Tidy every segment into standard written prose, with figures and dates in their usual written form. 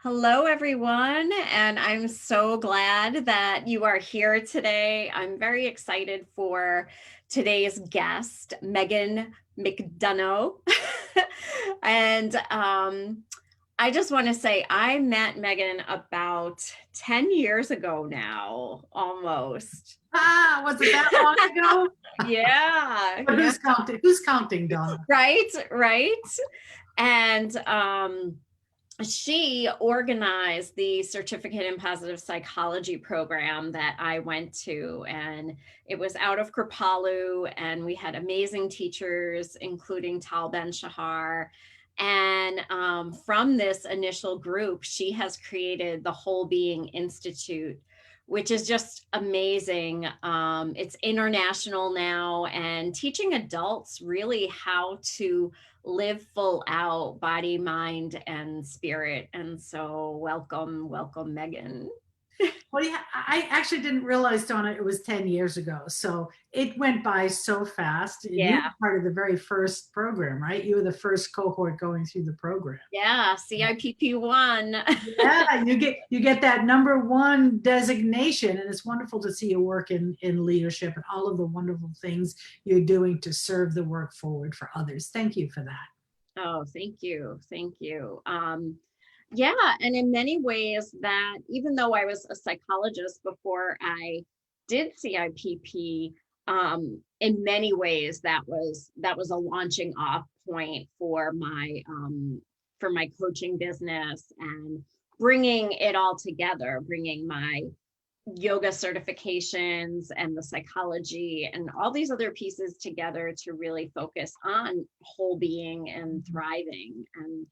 Hello, everyone, and I'm so glad that you are here today. I'm very excited for today's guest, Megan McDonough. and I just want to say I met Megan about 10 years ago now, almost. Was it that long ago? Yeah, But yeah, who's counting? Who's counting, Donna? right. And she organized the certificate in positive psychology program that I went to, and it was out of Kripalu, and we had amazing teachers, including Tal Ben-Shahar. And from this initial group, she has created the Wholebeing Institute, which is just amazing. It's international now and teaching adults really how to live full out, body, mind, and spirit. And so welcome, Megan. Well, yeah, I actually didn't realize, Donna, it was 10 years ago. So it went by so fast. And you Yeah. were part of the very first program, right? You were the first cohort going through the program. Yeah, CIPP1. Yeah, you get that #1 designation, and it's wonderful to see you work in leadership and all of the wonderful things you're doing to serve the work forward for others. Thank you for that. Oh, thank you. Thank you. Yeah, and in many ways that even though I was a psychologist before I did CIPP, in many ways that was a launching off point for my coaching business and bringing it all together, bringing my yoga certifications and the psychology and all these other pieces together to really focus on whole being and thriving. And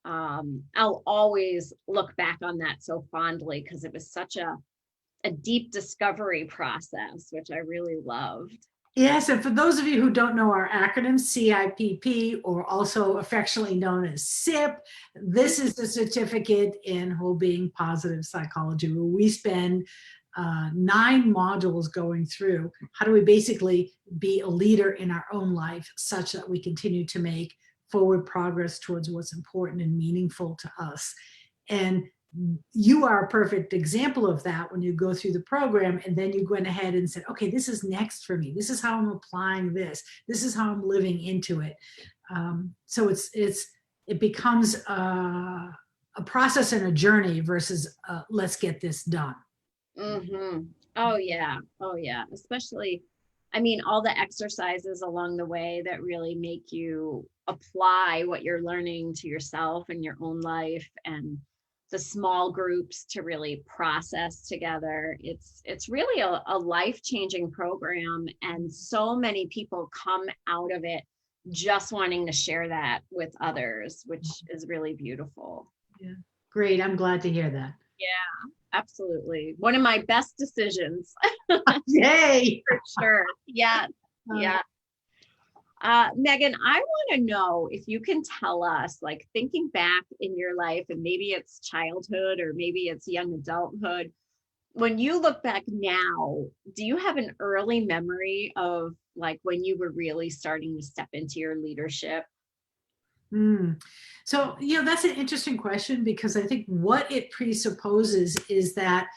I'll always look back on that so fondly because it was such a deep discovery process, which I really loved. Yes, and for those of you who don't know our acronym, CIPP, or also affectionately known as SIP, this is the certificate in whole-being positive psychology, where we spend 9 modules going through how do we basically be a leader in our own life such that we continue to make forward progress towards what's important and meaningful to us. And you are a perfect example of that when you go through the program and then you went ahead and said, okay, this is next for me. This is how I'm applying this. This is how I'm living into it. So it becomes a process and a journey versus let's get this done. Mm-hmm. Oh yeah. Oh yeah. Especially, I mean, all the exercises along the way that really make you apply what you're learning to yourself and your own life, and the small groups to really process together. It's really a life-changing program, and so many people come out of it just wanting to share that with others, which is really beautiful. Yeah. Great. I'm glad to hear that. Yeah, absolutely. One of my best decisions. Yay. For sure. Yeah. Yeah. Megan, I want to know if you can tell us, like thinking back in your life, and maybe it's childhood or maybe it's young adulthood, when you look back now, do you have an early memory of like when you were really starting to step into your leadership? So, that's an interesting question because I think what it presupposes is that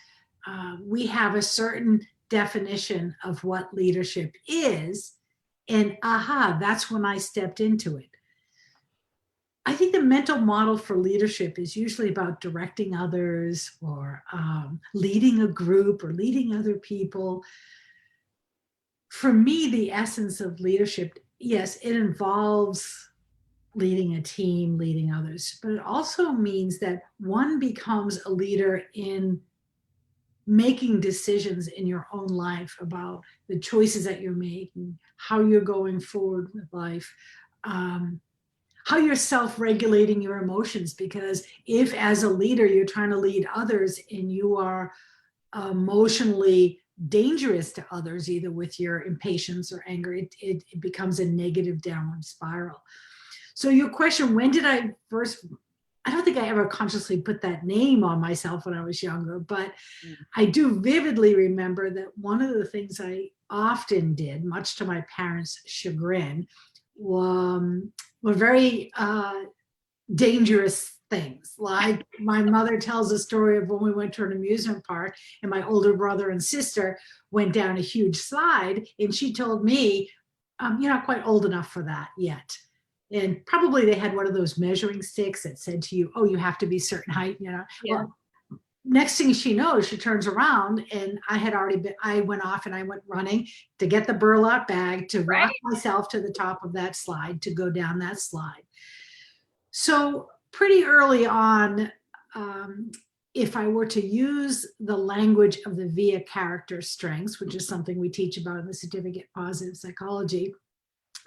we have a certain definition of what leadership is. And that's when I stepped into it. I think the mental model for leadership is usually about directing others or leading a group or leading other people. For me, the essence of leadership, yes, it involves leading a team, leading others, but it also means that one becomes a leader in making decisions in your own life about the choices that you're making, how you're going forward with life, how you're self-regulating your emotions. Because if as a leader you're trying to lead others and you are emotionally dangerous to others, either with your impatience or anger, it becomes a negative downward spiral. So your question, when did I first, I don't think I ever consciously put that name on myself when I was younger, but I do vividly remember that one of the things I often did, much to my parents' chagrin, were very dangerous things. Like my mother tells a story of when we went to an amusement park and my older brother and sister went down a huge slide, and she told me, you're not quite old enough for that yet. And probably they had one of those measuring sticks that said to you, oh, you have to be certain height, you know. Yeah. Well, next thing she knows, she turns around and I went off and I went running to get the burlap bag to rock myself to the top of that slide to go down that slide. So pretty early on, if I were to use the language of the VIA character strengths, which is something we teach about in the Certificate in Positive Psychology,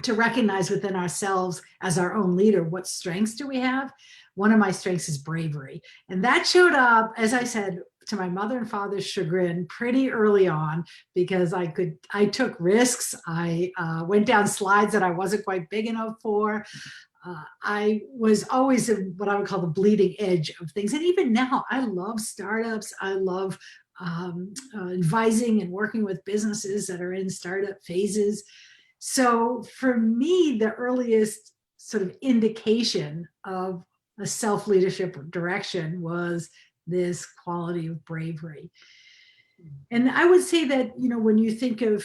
to recognize within ourselves as our own leader, what strengths do we have? One of my strengths is bravery. And that showed up, as I said, to my mother and father's chagrin pretty early on, because I took risks. I went down slides that I wasn't quite big enough for. I was always in what I would call the bleeding edge of things. And even now, I love startups. I love advising and working with businesses that are in startup phases. So for me, the earliest sort of indication of a self-leadership direction was this quality of bravery. And I would say that, you know, when you think of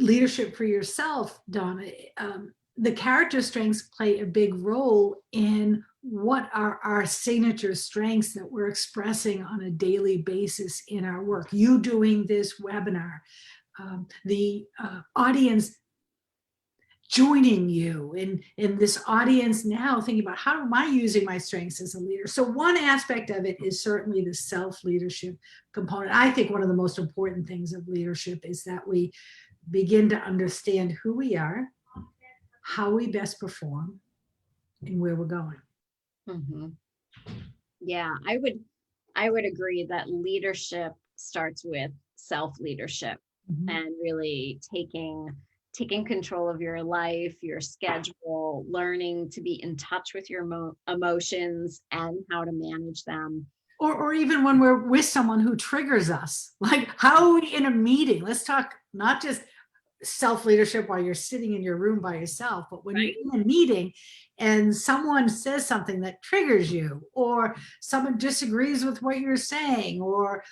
leadership for yourself, Donna, the character strengths play a big role in what are our signature strengths that we're expressing on a daily basis in our work. You doing this webinar, the audience joining you, in this audience now thinking about how am I using my strengths as a leader. So one aspect of it is certainly the self-leadership component. I think one of the most important things of leadership is that we begin to understand who we are, how we best perform, and where we're going. Mm-hmm. Yeah, I would agree that leadership starts with self-leadership, and really taking control of your life, your schedule, learning to be in touch with your emotions and how to manage them. Or even when we're with someone who triggers us, like how are we in a meeting? Let's talk not just self-leadership while you're sitting in your room by yourself, but when you're in a meeting and someone says something that triggers you, or someone disagrees with what you're saying, or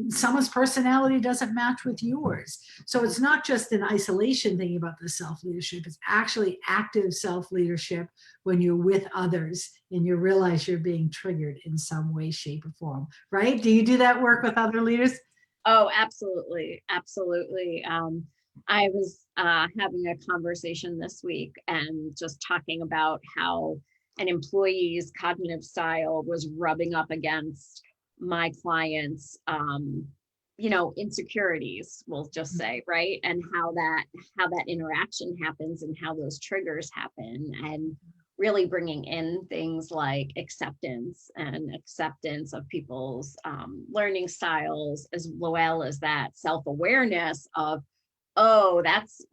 someone's personality doesn't match with yours. So it's not just an isolation thing about the self-leadership, it's actually active self-leadership when you're with others and you realize you're being triggered in some way, shape, or form, right? Do you do that work with other leaders? Oh, absolutely. Absolutely. I was having a conversation this week and just talking about how an employee's cognitive style was rubbing up against my clients, insecurities, we'll just say, right? And how that interaction happens and how those triggers happen, and really bringing in things like acceptance of people's learning styles, as well as that self-awareness of, oh, that's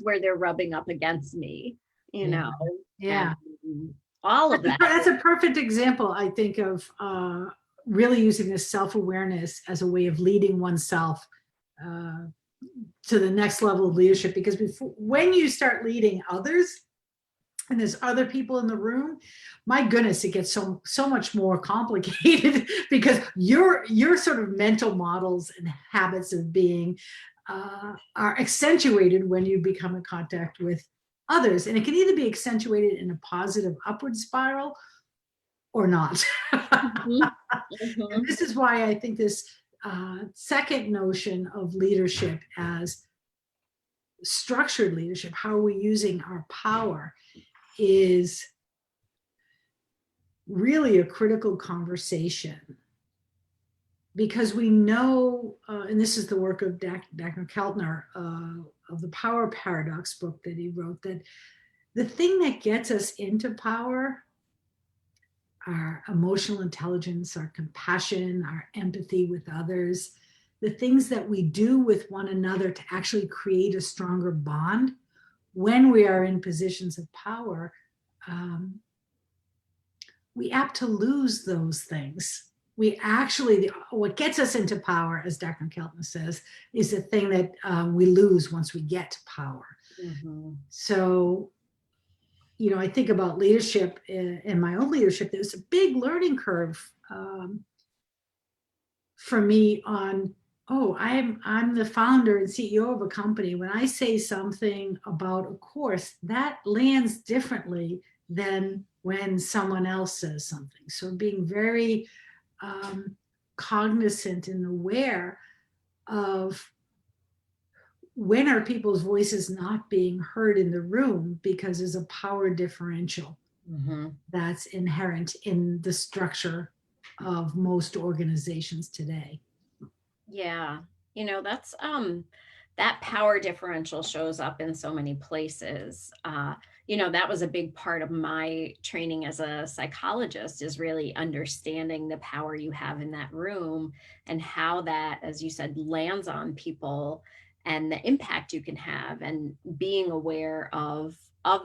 where they're rubbing up against me, Yeah. and all of that. That's a perfect example, I think, of really using this self-awareness as a way of leading oneself to the next level of leadership. Because when you start leading others, and there's other people in the room, my goodness, it gets so much more complicated because your sort of mental models and habits of being are accentuated when you become in contact with others. And it can either be accentuated in a positive upward spiral or not. And this is why I think this second notion of leadership as structured leadership, how are we using our power, is really a critical conversation. Because we know, and this is the work of Dr. Keltner of the Power Paradox book that he wrote, that the thing that gets us into power, our emotional intelligence, our compassion, our empathy with others, the things that we do with one another to actually create a stronger bond when we are in positions of power, we apt to lose those things. We actually, what gets us into power, as Dr. Keltner says, is the thing that we lose once we get to power. So I think about leadership in my own leadership. There's a big learning curve for me on, oh, I'm the founder and CEO of a company. When I say something about a course, that lands differently than when someone else says something. So being very cognizant and aware of when are people's voices not being heard in the room, because there's a power differential that's inherent in the structure of most organizations today. Yeah. That's that power differential shows up in so many places. That was a big part of my training as a psychologist, is really understanding the power you have in that room and how that, as you said, lands on people and the impact you can have, and being aware of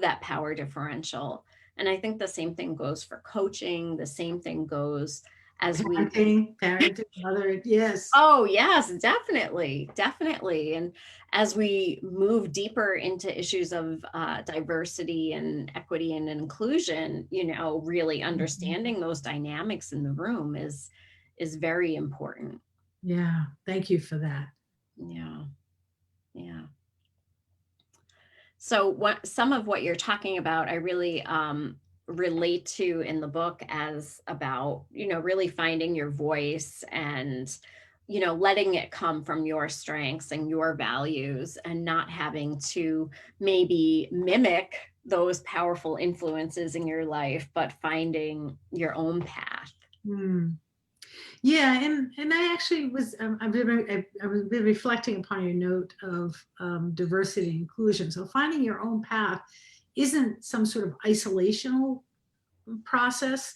that power differential. And I think the same thing goes for coaching. The same thing goes as we Parenting, mother, yes. Oh, yes, definitely, definitely. And as we move deeper into issues of diversity and equity and inclusion, really understanding those dynamics in the room is very important. Yeah, thank you for that. Yeah, yeah. So some of what you're talking about, I really relate to in the book as about, really finding your voice and, letting it come from your strengths and your values, and not having to maybe mimic those powerful influences in your life, but finding your own path. Yeah, and I actually was I've been reflecting upon your note of diversity and inclusion. So finding your own path isn't some sort of isolational process.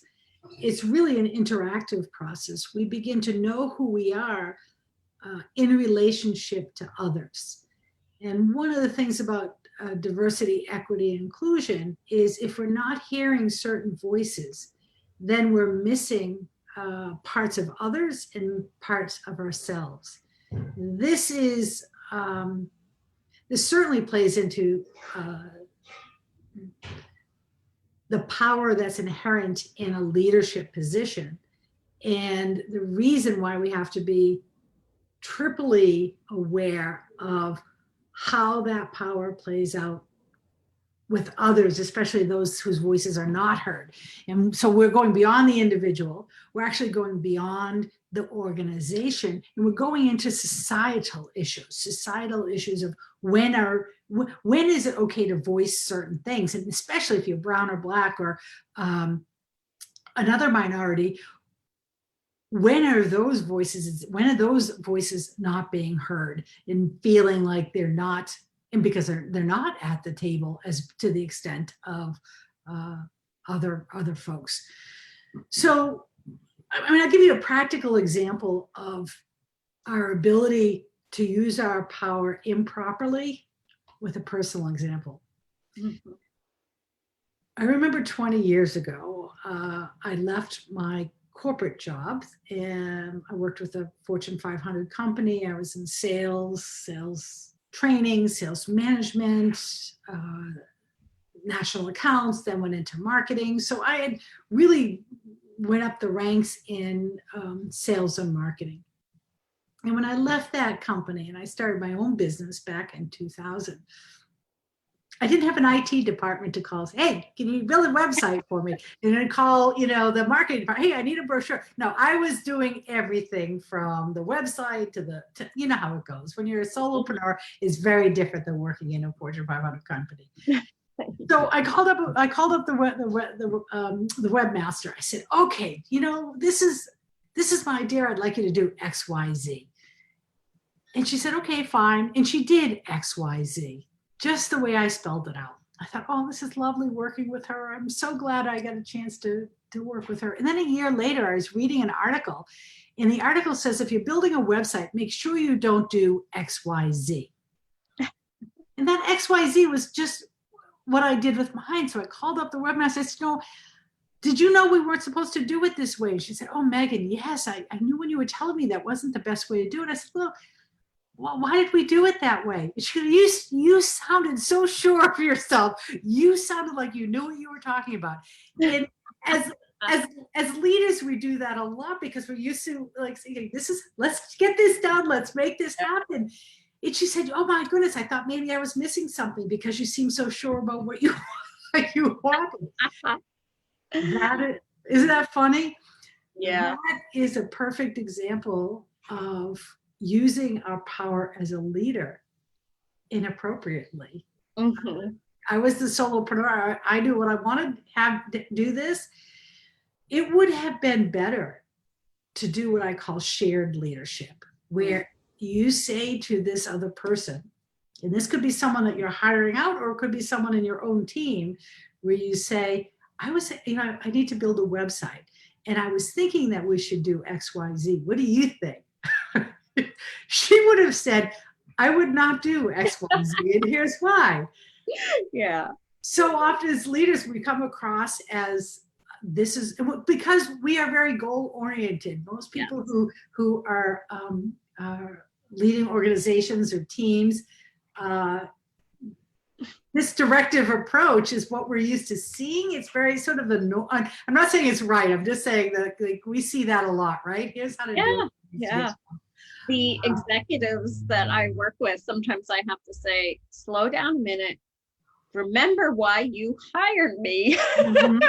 It's really an interactive process. We begin to know who we are in relationship to others. And one of the things about diversity, equity, and inclusion is if we're not hearing certain voices, then we're missing parts of others and parts of ourselves. This is this certainly plays into the power that's inherent in a leadership position, and the reason why we have to be triply aware of how that power plays out with others, especially those whose voices are not heard. And so we're going beyond the individual, we're actually going beyond the organization, and we're going into societal issues of when is it okay to voice certain things, and especially if you're brown or black or another minority, when are those voices not being heard and feeling like they're not, and because they're not at the table as to the extent of other folks. So I'll give you a practical example of our ability to use our power improperly with a personal example. I remember 20 years ago, I left my corporate job, and I worked with a Fortune 500 company. I was in sales training, sales management, national accounts, then went into marketing. So I had really went up the ranks in sales and marketing. And when I left that company and I started my own business back in 2000, I didn't have an IT department to call, say, hey, can you build a website for me? And then call, the marketing department, hey, I need a brochure. No, I was doing everything from the website to you know how it goes. When you're a solopreneur, it's very different than working in a Fortune 500 company. So I called up the webmaster. I said, okay, this is my idea. I'd like you to do X, Y, Z. And she said, okay, fine. And she did X, Y, Z. Just the way I spelled it out. I thought, oh, this is lovely working with her. I'm so glad I got a chance to work with her. And then a year later, I was reading an article, and the article says, if you're building a website, make sure you don't do X, Y, Z. And that X, Y, Z was just what I did with mine. So I called up the webmaster. I said, did you know we weren't supposed to do it this way? And she said, oh, Megan, yes, I knew when you were telling me that wasn't the best way to do it. I said, well, well, why did we do it that way? You sounded so sure of yourself. You sounded like you knew what you were talking about. And as as leaders, we do that a lot because we're used to like saying, let's get this done, let's make this happen. And she said, oh my goodness, I thought maybe I was missing something because you seem so sure about what you wanted. Isn't that funny? Yeah. That is a perfect example of using our power as a leader inappropriately. Mm-hmm. I was the solopreneur. I knew what I wanted to have do this. It would have been better to do what I call shared leadership, where you say to this other person, and this could be someone that you're hiring out, or it could be someone in your own team, where you say, I need to build a website. And I was thinking that we should do X, Y, Z. What do you think? She would have said, I would not do X, Y, Z. And here's why. Yeah. So often as leaders, we come across as this is because we are very goal oriented. Most people who are leading organizations or teams, this directive approach is what we're used to seeing. It's very sort of I'm not saying it's right. I'm just saying that like we see that a lot, right? Here's how to do it. Yeah. The executives that I work with, sometimes I have to say, slow down a minute. Remember why you hired me. Mm-hmm.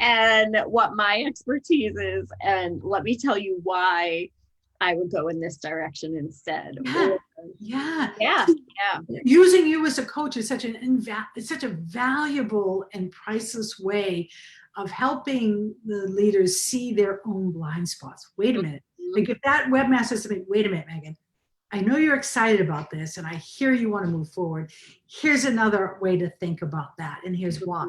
And what my expertise is, and let me tell you why I would go in this direction instead. Yeah. Using you as a coach is such a valuable and priceless way of helping the leaders see their own blind spots. Wait a minute. Like if that webmaster is saying, wait a minute, Megan, I know you're excited about this and I hear you want to move forward. Here's another way to think about that. And here's why.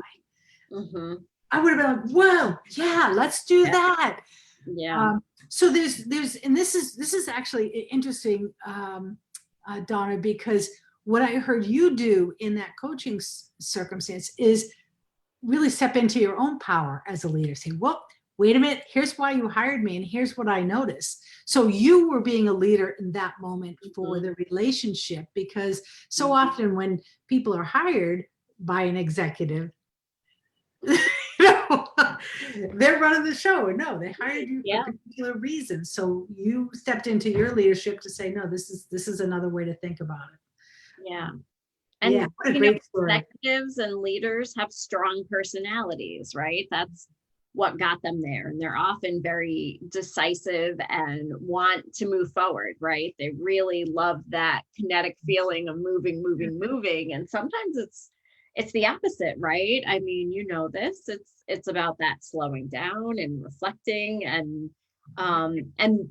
Mm-hmm. I would have been like, whoa, yeah, let's do that. Yeah. So there's, and this is actually interesting, Donna, because what I heard you do in that coaching circumstance is really step into your own power as a leader. Say, well, wait a minute, here's why you hired me and here's what I noticed. So you were being a leader in that moment for the relationship, because so often when people are hired by an executive, they're running the show. No, they hired you for a particular reason. So you stepped into your leadership to say, no, this is another way to think about it. Yeah. And what a great story. Executives and leaders have strong personalities, right? That's what got them there. And they're often very decisive and want to move forward, right? They really love that kinetic feeling of moving. And sometimes it's the opposite, right? I mean, you know this, it's about that slowing down and reflecting and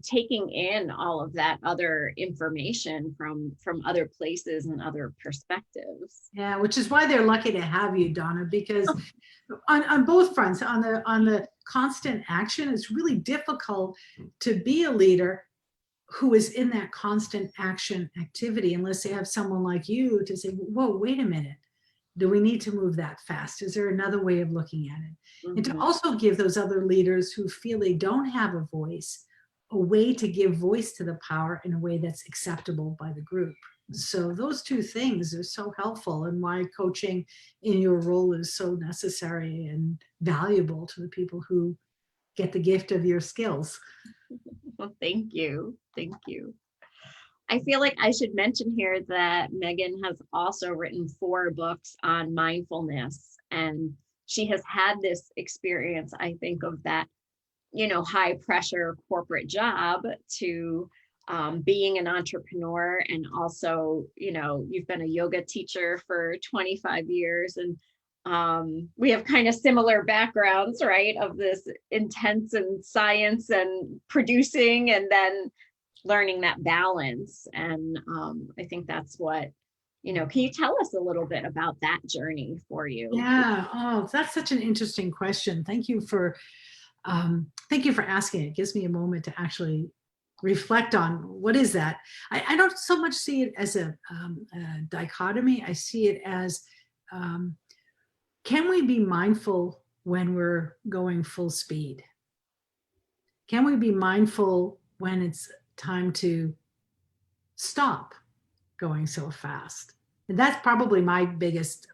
taking in all of that other information from other places and other perspectives. Yeah, which is why they're lucky to have you, Donna, because on both fronts, on the constant action, it's really difficult to be a leader who is in that constant action activity unless they have someone like you to say, whoa, wait a minute. Do we need to move that fast? Is there another way of looking at it? Mm-hmm. And to also give those other leaders who feel they don't have a way to give voice to the power in a way that's acceptable by the group. So those two things are so helpful, and why coaching in your role is so necessary and valuable to the people who get the gift of your skills. Well, thank you. Thank you. I feel like I should mention here that Megan has also written 4 books on mindfulness, and she has had this experience, I think, of that, high pressure corporate job to being an entrepreneur. And also, you've been a yoga teacher for 25 years, and we have kind of similar backgrounds, right? Of this intense and science and producing, and then learning that balance. And I think that's what, can you tell us a little bit about that journey for you? Yeah. Oh, that's such an interesting question. Thank you for asking. It gives me a moment to actually reflect on what is that. I don't so much see it as a dichotomy. I see it as, can we be mindful when we're going full speed? Can we be mindful when it's time to stop going so fast. And that's probably my biggest,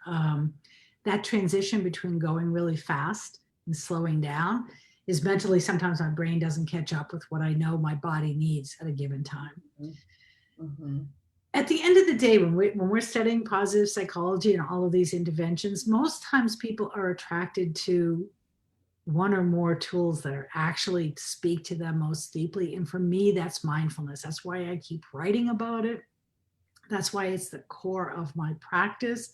that transition between going really fast and slowing down is mentally, sometimes my brain doesn't catch up with what I know my body needs at a given time. Mm-hmm. At the end of the day, when we're studying positive psychology and all of these interventions, most times people are attracted to one or more tools that are actually speak to them most deeply. And for me, that's mindfulness. That's why I keep writing about it. That's why it's the core of my practice.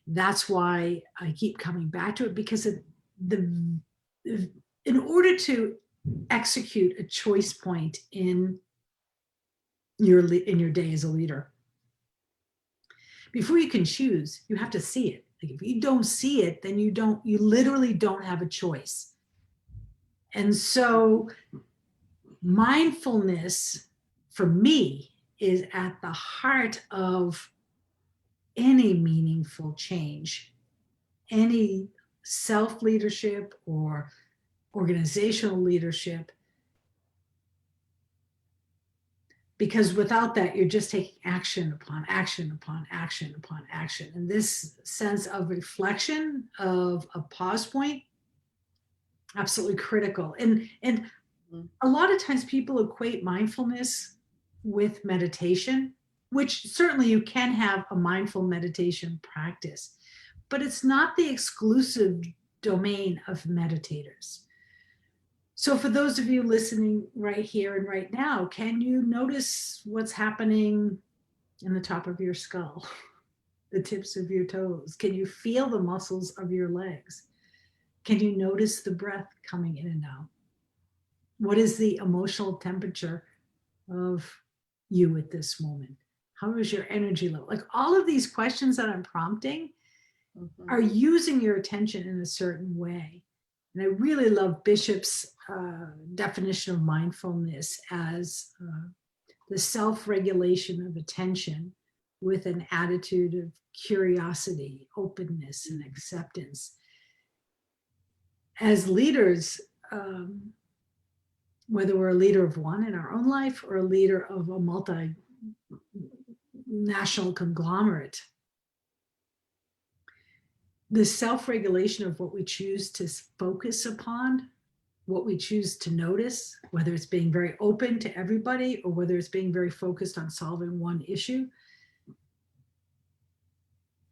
That's why I keep coming back to it, because in order to execute a choice point in your day as a leader, before you can choose, you have to see it. Like if you don't see it, then you literally don't have a choice. And so mindfulness for me is at the heart of any meaningful change, any self-leadership or organizational leadership, because without that, you're just taking action upon action upon action upon action. And this sense of reflection, of a pause point, absolutely critical. And a lot of times people equate mindfulness with meditation, which certainly you can have a mindful meditation practice, but it's not the exclusive domain of meditators. So for those of you listening right here and right now, can you notice what's happening in the top of your skull, the tips of your toes? Can you feel the muscles of your legs? Can you notice the breath coming in and out? What is the emotional temperature of you at this moment? How is your energy level? Like all of these questions that I'm prompting are using your attention in a certain way. And I really love Bishop's definition of mindfulness as the self-regulation of attention with an attitude of curiosity, openness, and acceptance. As leaders, whether we're a leader of one in our own life or a leader of a multinational conglomerate, the self-regulation of what we choose to focus upon, what we choose to notice, whether it's being very open to everybody or whether it's being very focused on solving one issue,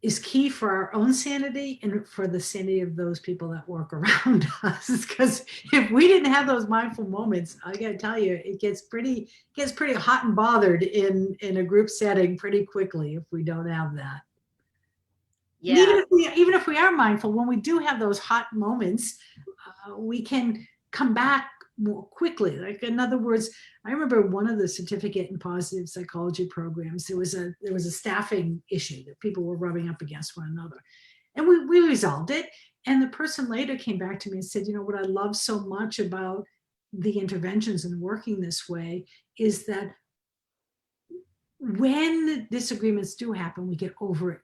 is key for our own sanity and for the sanity of those people that work around us. Because if we didn't have those mindful moments, I got to tell you, it gets pretty hot and bothered in a group setting pretty quickly if we don't have that. Yeah. Even if we are mindful, when we do have those hot moments, we can come back more quickly. Like in other words, I remember one of the certificate in positive psychology programs, there was a staffing issue that people were rubbing up against one another. And we resolved it. And the person later came back to me and said, you know, what I love so much about the interventions and working this way is that when disagreements do happen, we get over it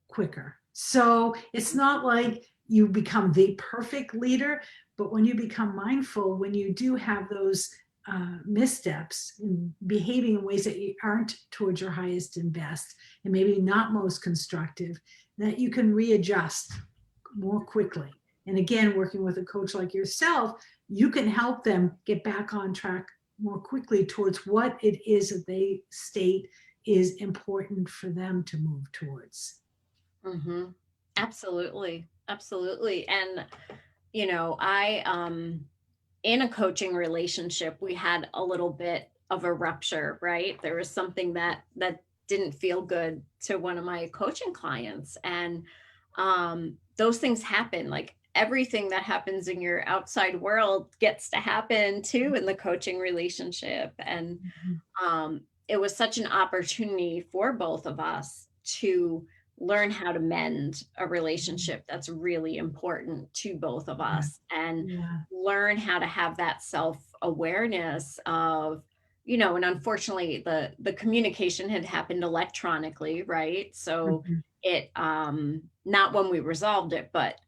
quicker. So it's not like you become the perfect leader, but when you become mindful, when you do have those missteps in behaving in ways that you aren't towards your highest and best, and maybe not most constructive, that you can readjust more quickly. And again, working with a coach like yourself, you can help them get back on track more quickly towards what it is that they state is important for them to move towards. Mm-hmm. Absolutely. Absolutely. And, you know, in a coaching relationship, we had a little bit of a rupture, right? There was something that didn't feel good to one of my coaching clients. And those things happen. Like everything that happens in your outside world gets to happen too in the coaching relationship. And it was such an opportunity for both of us to learn how to mend a relationship that's really important to both of us, and learn how to have that self-awareness of, you know, and unfortunately the communication had happened electronically, right? So it not when we resolved it, but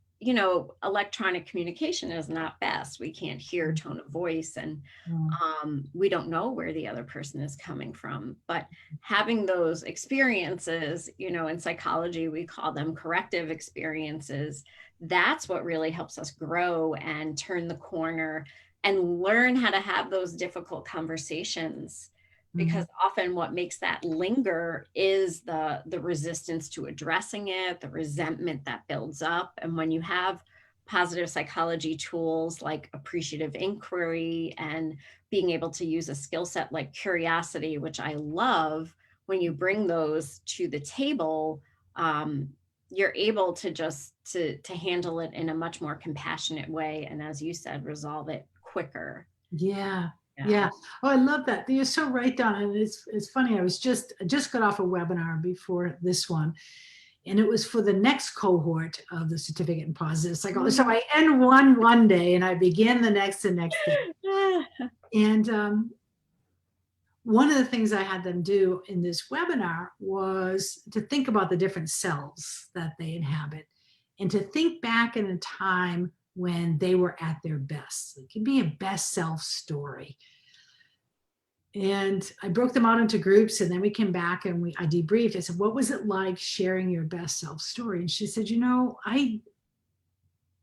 electronic communication is not best. We can't hear tone of voice, and Mm. we don't know where the other person is coming from. But having those experiences, in psychology, we call them corrective experiences. That's what really helps us grow and turn the corner and learn how to have those difficult conversations, because often what makes that linger is the resistance to addressing it, the resentment that builds up. And when you have positive psychology tools like appreciative inquiry and being able to use a skill set like curiosity, which I love, when you bring those to the table, you're able to just to handle it in a much more compassionate way, and as you said, resolve it quicker. Yeah. Yeah. Yeah. Oh, I love that. You're so right, Donna. And it's funny. I just got off a webinar before this one, and it was for the next cohort of the certificate in positive psychology. So I end one day and I begin the next day. And one of the things I had them do in this webinar was to think about the different selves that they inhabit, and to think back in a time when they were at their best. It could be a best self story. And I broke them out into groups, and then we came back and I debriefed. I said, what was it like sharing your best self story? And she said,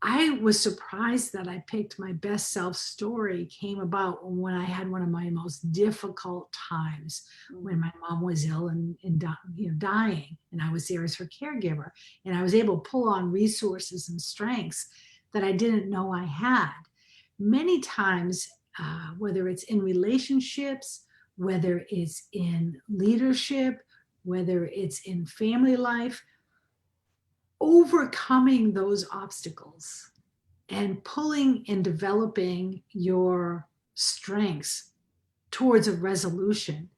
I was surprised that I picked my best self story came about when I had one of my most difficult times, when my mom was ill and dying, and I was there as her caregiver, and I was able to pull on resources and strengths that I didn't know I had. Many times, whether it's in relationships, whether it's in leadership, whether it's in family life, overcoming those obstacles and pulling and developing your strengths towards a resolution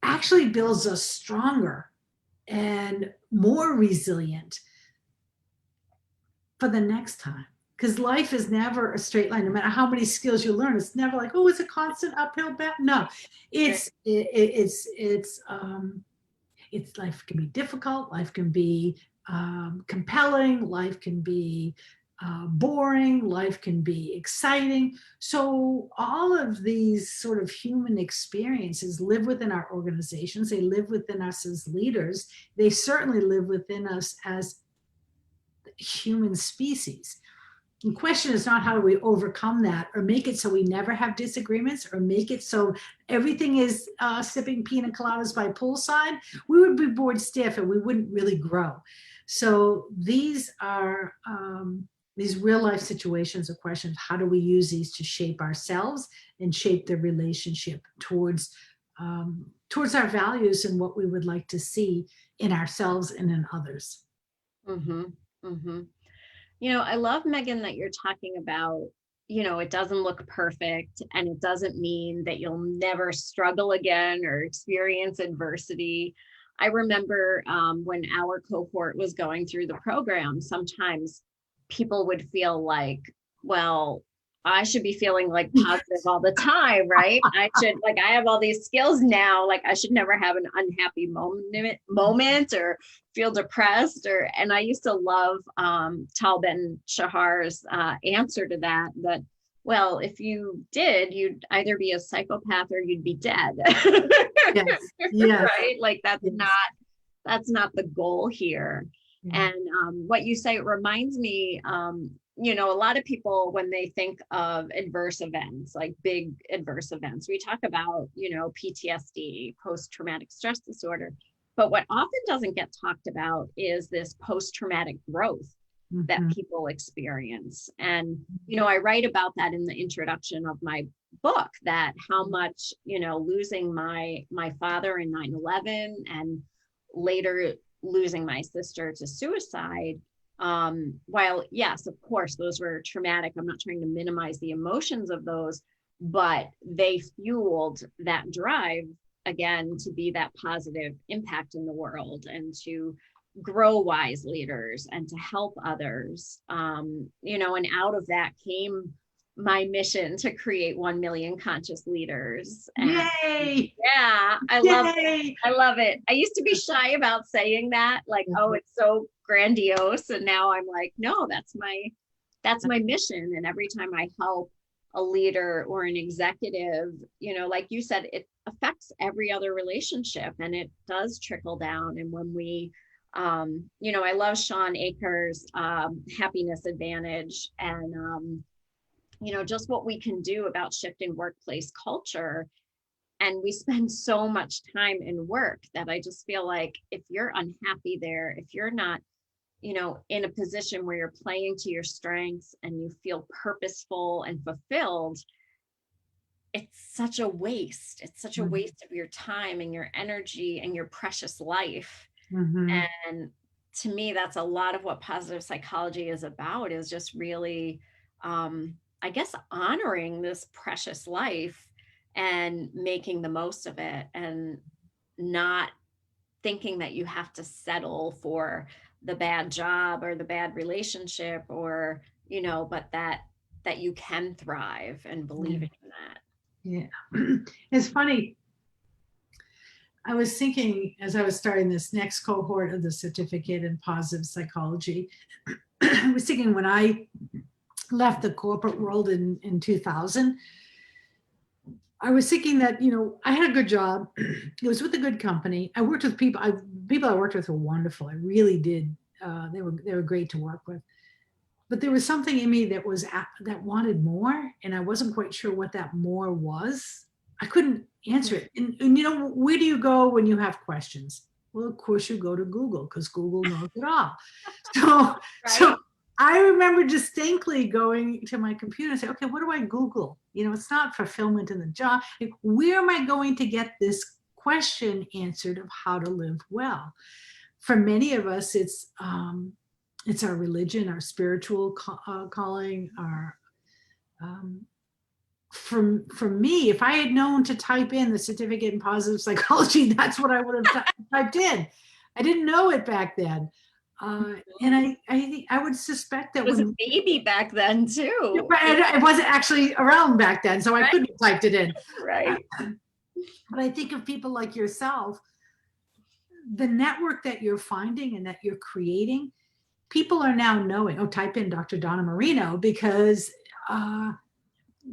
actually builds us stronger and more resilient for the next time. Because life is never a straight line. No matter how many skills you learn, it's never like, oh, it's a constant uphill battle. No, it's life can be difficult. Life can be compelling. Life can be boring. Life can be exciting. So all of these sort of human experiences live within our organizations. They live within us as leaders. They certainly live within us as human species. The question is not how do we overcome that, or make it so we never have disagreements, or make it so everything is sipping pina coladas by poolside. We would be bored stiff and we wouldn't really grow. So these are these real life situations or questions. How do we use these to shape ourselves and shape the relationship towards our values and what we would like to see in ourselves and in others? Mm-hmm. Mm-hmm. I love, Megan, that you're talking about, it doesn't look perfect, and it doesn't mean that you'll never struggle again or experience adversity. I remember when our cohort was going through the program, sometimes people would feel like, well, I should be feeling like positive all the time, right? I have all these skills now, like I should never have an unhappy moment or feel depressed. And I used to love Tal Ben-Shahar's answer to that, well, if you did, you'd either be a psychopath or you'd be dead. Yes. Yes. Right? Like that's not the goal here. And what you say reminds me, a lot of people, when they think of adverse events, like big adverse events, we talk about, PTSD, post-traumatic stress disorder. But what often doesn't get talked about is this post-traumatic growth that people experience. And, I write about that in the introduction of my book, that how much, losing my father in 9/11 and later losing my sister to suicide, while yes, of course, those were traumatic. I'm not trying to minimize the emotions of those, but they fueled that drive again to be that positive impact in the world and to grow wise leaders and to help others. And out of that came my mission to create 1 million conscious leaders. And yay! Yeah, I love it. I love it. I used to be shy about saying that, like, oh, it's so grandiose. And now I'm like, no, that's that's my mission. And every time I help a leader or an executive, like you said, it affects every other relationship, and it does trickle down. And when we, I love Sean Akers' happiness advantage, and just what we can do about shifting workplace culture. And we spend so much time in work that I just feel like if you're unhappy there, if you're not, in a position where you're playing to your strengths and you feel purposeful and fulfilled, it's such a waste. It's such a waste of your time and your energy and your precious life. And to me, that's a lot of what positive psychology is about, is just really, I guess, honoring this precious life and making the most of it, and not thinking that you have to settle for the bad job or the bad relationship, or, but that you can thrive, and believing in that. Yeah. It's funny. I was thinking as I was starting this next cohort of the certificate in positive psychology, I was thinking when I left the corporate world in 2000, I was thinking that, I had a good job. It was with a good company. I worked with people. People I worked with were wonderful. I really did. They were great to work with. But there was something in me that wanted more, and I wasn't quite sure what that more was. I couldn't answer it. And where do you go when you have questions? Well, of course you go to Google, because Google knows it all. So, so I remember distinctly going to my computer and say, okay, what do I Google? It's not fulfillment in the job. Where am I going to get this question answered of how to live well? For many of us, it's our religion, our spiritual calling, for me, if I had known to type in the certificate in positive psychology, that's what I would have typed in. I didn't know it back then. And I would suspect that it was a baby back then too. It wasn't actually around back then, so I couldn't have typed it in. Right. But I think of people like yourself, the network that you're finding and that you're creating, people are now knowing, type in Dr. Donna Marino, because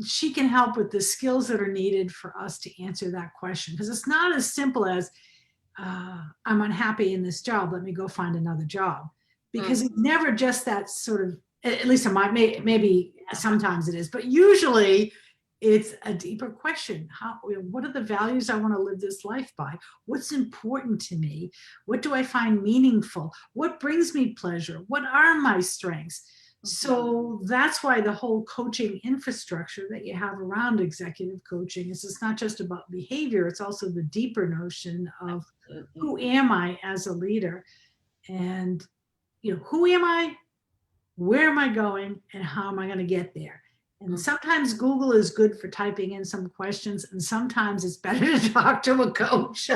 she can help with the skills that are needed for us to answer that question. Because it's not as simple as, I'm unhappy in this job, let me go find another job. Because it's never just that sort of, at least maybe sometimes it is, but usually it's a deeper question. What are the values I want to live this life by? What's important to me? What do I find meaningful? What brings me pleasure? What are my strengths? So that's why the whole coaching infrastructure that you have around executive coaching is, it's not just about behavior, it's also the deeper notion of who am I as a leader, and who am I, where am I going, and how am I going to get there? And sometimes Google is good for typing in some questions, and sometimes it's better to talk to a coach.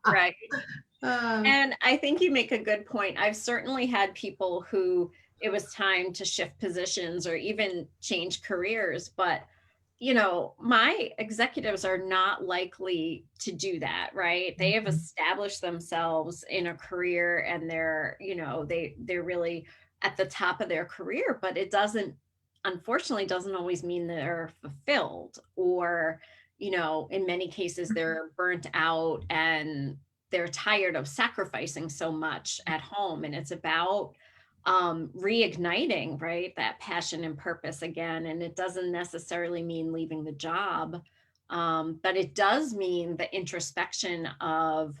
Right. And I think you make a good point. I've certainly had people who it was time to shift positions or even change careers, but my executives are not likely to do that, right? They have established themselves in a career, and they're really at the top of their career, but it unfortunately doesn't always mean they're fulfilled, or in many cases they're burnt out and they're tired of sacrificing so much at home. And it's about reigniting, right, that passion and purpose again. And it doesn't necessarily mean leaving the job, but it does mean the introspection of,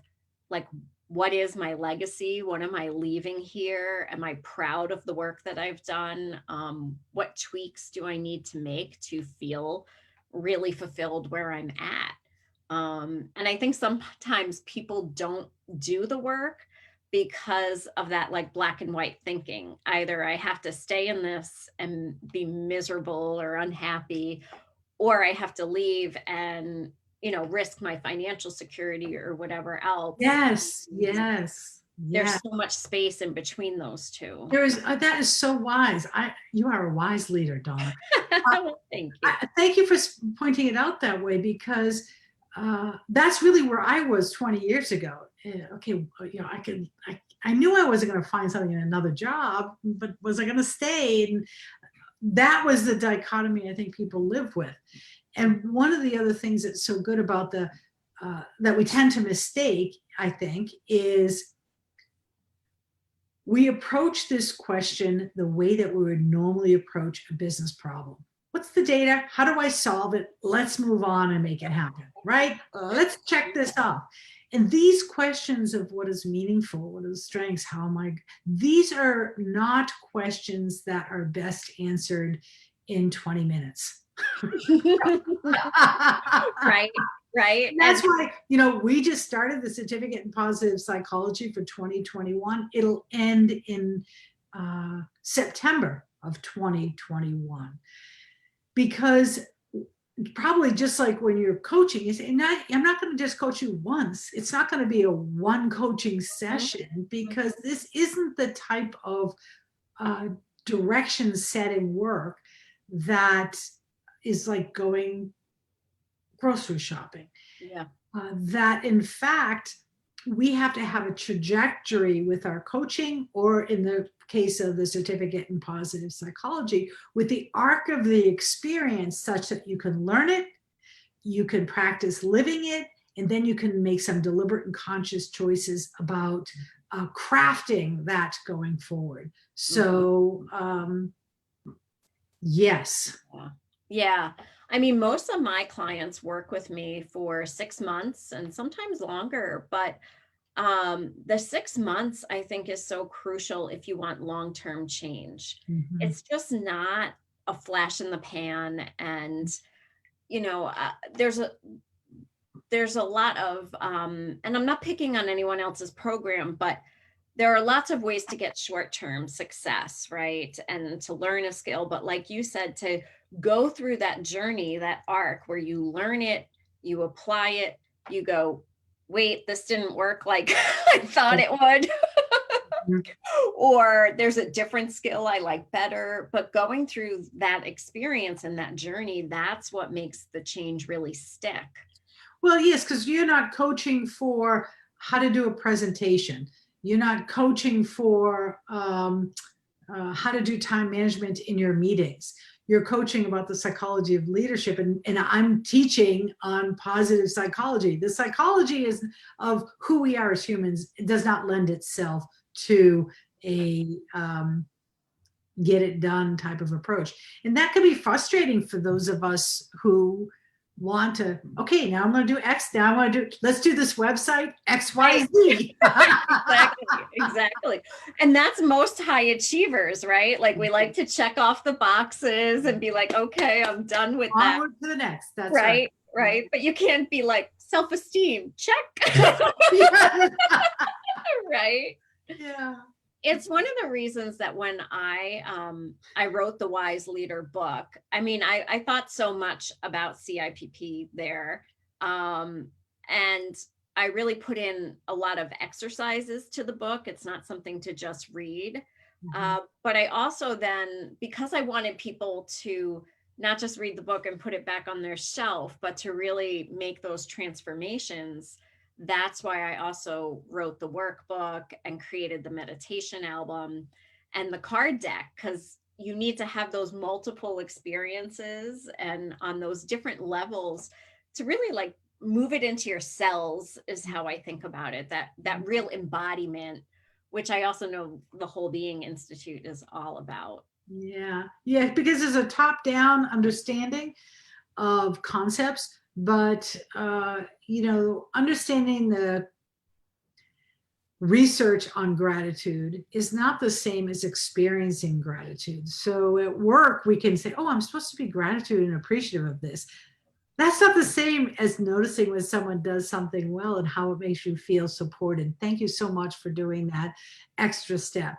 like, what is my legacy? What am I leaving here? Am I proud of the work that I've done? What tweaks do I need to make to feel really fulfilled where I'm at? And I think sometimes people don't do the work because of that, like, black and white thinking. Either I have to stay in this and be miserable or unhappy, or I have to leave and, risk my financial security or whatever else. Yes. There's so much space in between those two. That is so wise. You are a wise leader, Donna. Well, thank you. Thank you for pointing it out that way, because that's really where I was 20 years ago. okay, I knew I wasn't going to find something in another job, but was I going to stay? And that was the dichotomy I think people live with. And one of the other things that's so good about that we tend to mistake, I think, is we approach this question the way that we would normally approach a business problem. What's the data? How do I solve it? Let's move on and make it happen, right? Let's check this off. And these questions of what is meaningful, what is strengths, how am I, these are not questions that are best answered in 20 minutes. Right, right. That's why, we just started the certificate in positive psychology for 2021. It'll end in September of 2021. Because probably just like when you're coaching, you say, I'm not going to just coach you once. It's not going to be a one coaching session, because this isn't the type of direction setting work that is like going grocery shopping. Yeah. That in fact, we have to have a trajectory with our coaching, or in the case of the certificate in positive psychology, with the arc of the experience, such that you can learn it, you can practice living it, and then you can make some deliberate and conscious choices about crafting that going forward. So yes. Yeah. I mean, most of my clients work with me for 6 months and sometimes longer, but the 6 months I think is so crucial if you want long-term change. It's just not a flash in the pan. And, there's a lot of, and I'm not picking on anyone else's program, but there are lots of ways to get short-term success, right? And to learn a skill, but like you said, to go through that journey, that arc where you learn it, you apply it, you go, wait, this didn't work like I thought it would. Or there's a different skill I like better. But going through that experience and that journey, that's what makes the change really stick. Well, yes, because you're not coaching for how to do a presentation. You're not coaching for how to do time management in your meetings. You're coaching about the psychology of leadership, and I'm teaching on positive psychology. The psychology is of who we are as humans. It does not lend itself to a get it done type of approach. And that can be frustrating for those of us who want to, okay, now I'm going to do X, now I want to do, let's do this website, X, Y, Z. Exactly. And that's most high achievers, right? Like we like to check off the boxes and be like, okay, I'm done with that. Onward to the next. That's right. Right. But you can't be like self-esteem, check. Right. Yeah. It's one of the reasons that when I wrote the Wise Leader book, I mean, I thought so much about CIPP there. And I really put in a lot of exercises to the book. It's not something to just read. But I also then, because I wanted people to not just read the book and put it back on their shelf, but to really make those transformations, that's why I also wrote the workbook and created the meditation album and the card deck, because you need to have those multiple experiences and on those different levels to really like move it into your cells, is how I think about it. That real embodiment, which I also know the Wholebeing Institute is all about. Yeah. Yeah. Because there's a top-down understanding of concepts, but understanding the research on gratitude is not the same as experiencing gratitude. So at work, we can say, oh, I'm supposed to be gratitude and appreciative of this. That's not the same as noticing when someone does something well and how it makes you feel supported. Thank you so much for doing that extra step.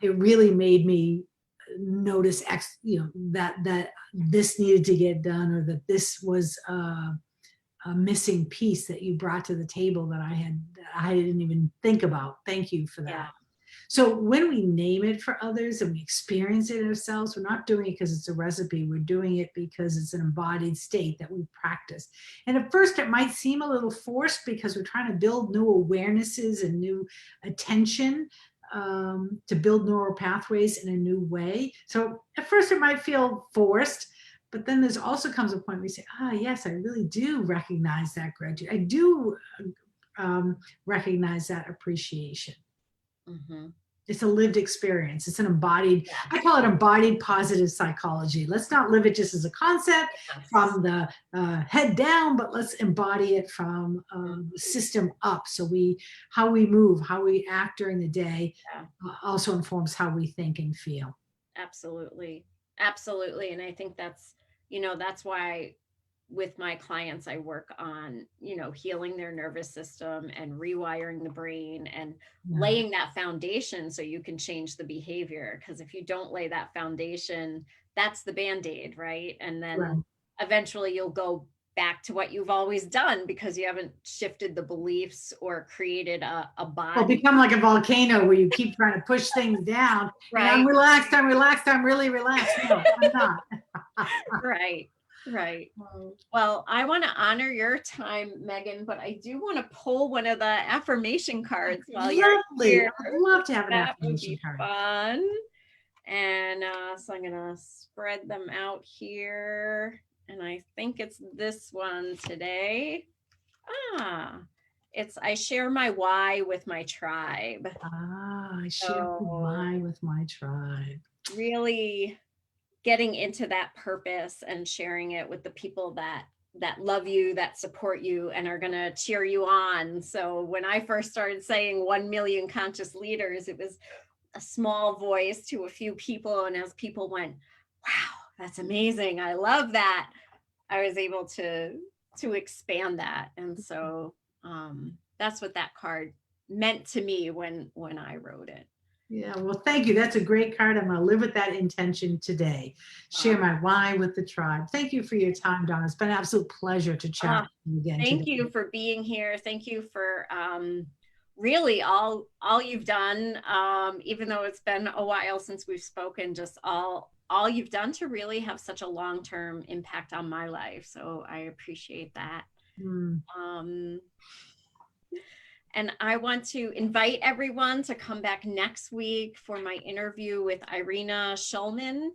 It really made me notice that this needed to get done, or that this was a missing piece that you brought to the table that I didn't even think about. Thank you for that. So when we name it for others and we experience it ourselves, we're not doing it because it's a recipe. We're doing it because it's an embodied state that we practice. And at first it might seem a little forced because we're trying to build new awarenesses and new attention, to build neural pathways in a new way. So at first it might feel forced, but then there's also comes a point where we say, ah, yes, I really do recognize that gratitude. I do recognize that appreciation. Mm-hmm. It's a lived experience. It's an embodied, Yeah. I call it embodied positive psychology. Let's not live it just as a concept from the head down, but let's embody it from the system up. So how we move, how we act during the day also informs how we think and feel. Absolutely. Absolutely. And I think that's, that's why with my clients, I work on, healing their nervous system and rewiring the brain and laying that foundation so you can change the behavior. Because if you don't lay that foundation, that's the Band-Aid, right? And then eventually you'll go back to what you've always done because you haven't shifted the beliefs or created a body. Well, become like a volcano where you keep trying to push things down. Right. And I'm relaxed, I'm really relaxed. No, I'm not. Right. Right. Well, I want to honor your time, Megan, but I do want to pull one of the affirmation cards while you're here. I'd love to have an That affirmation would be card. fun. And so I'm going to spread them out here. And I think it's this one today. It's I share my why with my tribe. I share my why with my tribe. Really getting into that purpose and sharing it with the people that love you, that support you, and are going to cheer you on. So when I first started saying 1 million conscious leaders, it was a small voice to a few people. And as people went, wow, that's amazing, I love that, I was able to expand that. And so that's what that card meant to me when I wrote it. Yeah, well, thank you. That's a great card. I'm going to live with that intention today. Share my why with the tribe. Thank you for your time, Donna. It's been an absolute pleasure to chat with you again. Thank you for being here. Thank you for really all you've done, even though it's been a while since we've spoken, just all you've done to really have such a long-term impact on my life. So I appreciate that. And I want to invite everyone to come back next week for my interview with Irina Shulman,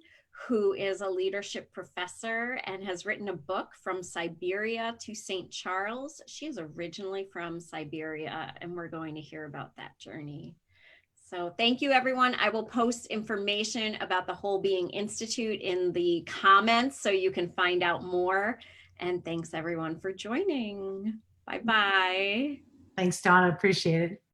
who is a leadership professor and has written a book, From Siberia to St. Charles. She is originally from Siberia, and we're going to hear about that journey. So thank you, everyone. I will post information about the Wholebeing Institute in the comments so you can find out more. And thanks, everyone, for joining. Bye-bye. Thanks, Donna. Appreciate it.